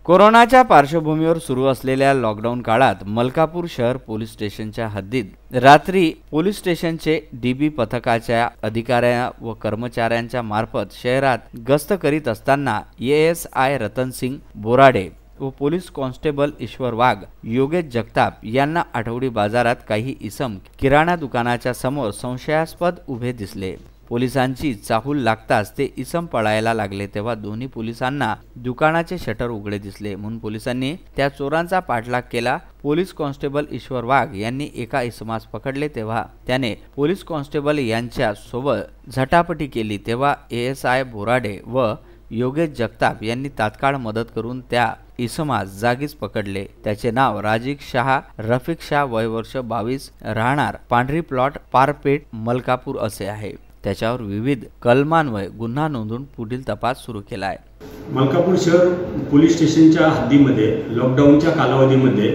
कोरोनाच्या पार्श्वभूमीवर सुरू असलेल्या लॉकडाऊन काळात मलकापूर शहर पोलीस स्टेशनच्या हद्दीत रात्री पोलीस स्टेशनचे डीबी पथकाच्या अधिकाऱ्या व कर्मचाऱ्यांच्या मार्फत शहरात गस्त करीत असताना एएसआय रतनसिंग बोराडे व पोलीस कॉन्स्टेबल ईश्वर वाघ, योगेश जगताप यांना आठवडी बाजारात काही इसम किराणा दुकानाच्या समोर संशयास्पद उभे दिसले। पोलिसांची चाहूल लागताच ते इसम पळायला लागले तेव्हा दोन्ही पोलिसांना दुकानाचे शटर उघडे दिसले म्हणून पोलिसांनी त्या चोरांचा पाठलाग केला। पोलीस कॉन्स्टेबल ईश्वर वाघ यांनी एका इसमास पकडले तेव्हा त्याने पोलीस कॉन्स्टेबल यांच्या सोबत झटापटी केली तेव्हा एएसआय बोराडे व योगेश जगताप यांनी तात्काळ मदत करून त्या इसमास जागीच पकडले। त्याचे नाव राजिक शाह रफिक शाह, वय वर्ष 22, राहणार पांढरी प्लॉट पारपेट मलकापूर असे आहे। त्याच्यावर विविध कलमान्वये गुन्हा नोंदवून पुढील तपास सुरू केला आहे। मलकापूर शहर पोलीस स्टेशनच्या हद्दीमध्ये लॉकडाऊनच्या कालावधीमध्ये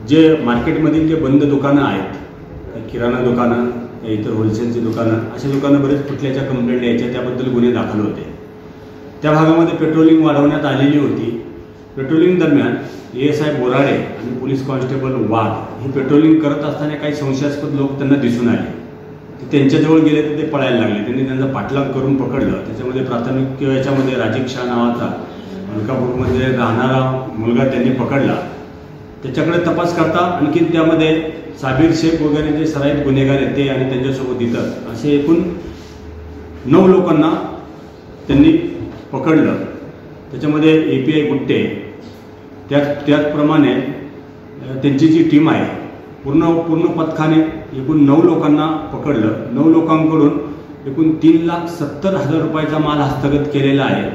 जे मार्केटमधील जे बंद दुकानं आहेत, किराणा दुकानं, इतर होलसेलची दुकानं, अशी दुकानं बरेच फुटल्याच्या कंप्लेंट यायच्या, त्याबद्दल गुन्हे दाखल होते। त्या भागामध्ये पेट्रोलिंग वाढवण्यात आलेली होती। पेट्रोलिंग दरम्यान एएसआय बोराडे आणि पोलीस कॉन्स्टेबल वाघ हे पेट्रोलिंग करत असताना काही संशयास्पद लोक त्यांना दिसून आले। त्यांच्याजवळ गेले तर ते पळायला लागले। त्यांनी त्यांचा पाठलाग करून पकडलं। त्याच्यामध्ये प्राथमिक याच्यामध्ये राजिक शाह नावाचा मलकापूरमध्ये राहणारा मुलगा त्यांनी पकडला। त्याच्याकडे तपास करता आणखी त्यामध्ये साबीर शेख वगैरे जे सराईत गुन्हेगार आहेत ते आणि त्यांच्यासोबत इतर असे एकूण 9 लोकांना त्यांनी पकडलं। त्याच्यामध्ये एपीआय गुट्टे, त्याचप्रमाणे त्यांची जी टीम आहे पूर्ण पथकाने एकूण 9 लोकांना पकडलं। 9 लोकांकडून एकूण 3,70,000 रुपयाचा माल हस्तगत केलेला आहे।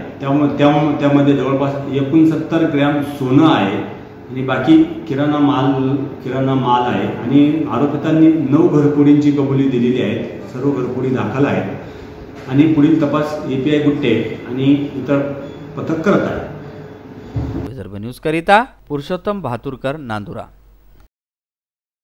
त्यामध्ये जवळपास 69 ग्रॅम सोनं आहे आणि बाकी किराणा माल आहे आणि आरोपितांनी 9 घरफोडींची कबुली दिलेली आहे। सर्व घरफोडी दाखल आहेत आणि पुढील तपास एपीआय गुट्टे आणि इतर पथक करत आहे। विदर्भ न्यूज करिता पुरुषोत्तम भातुरकर, नांदुरा।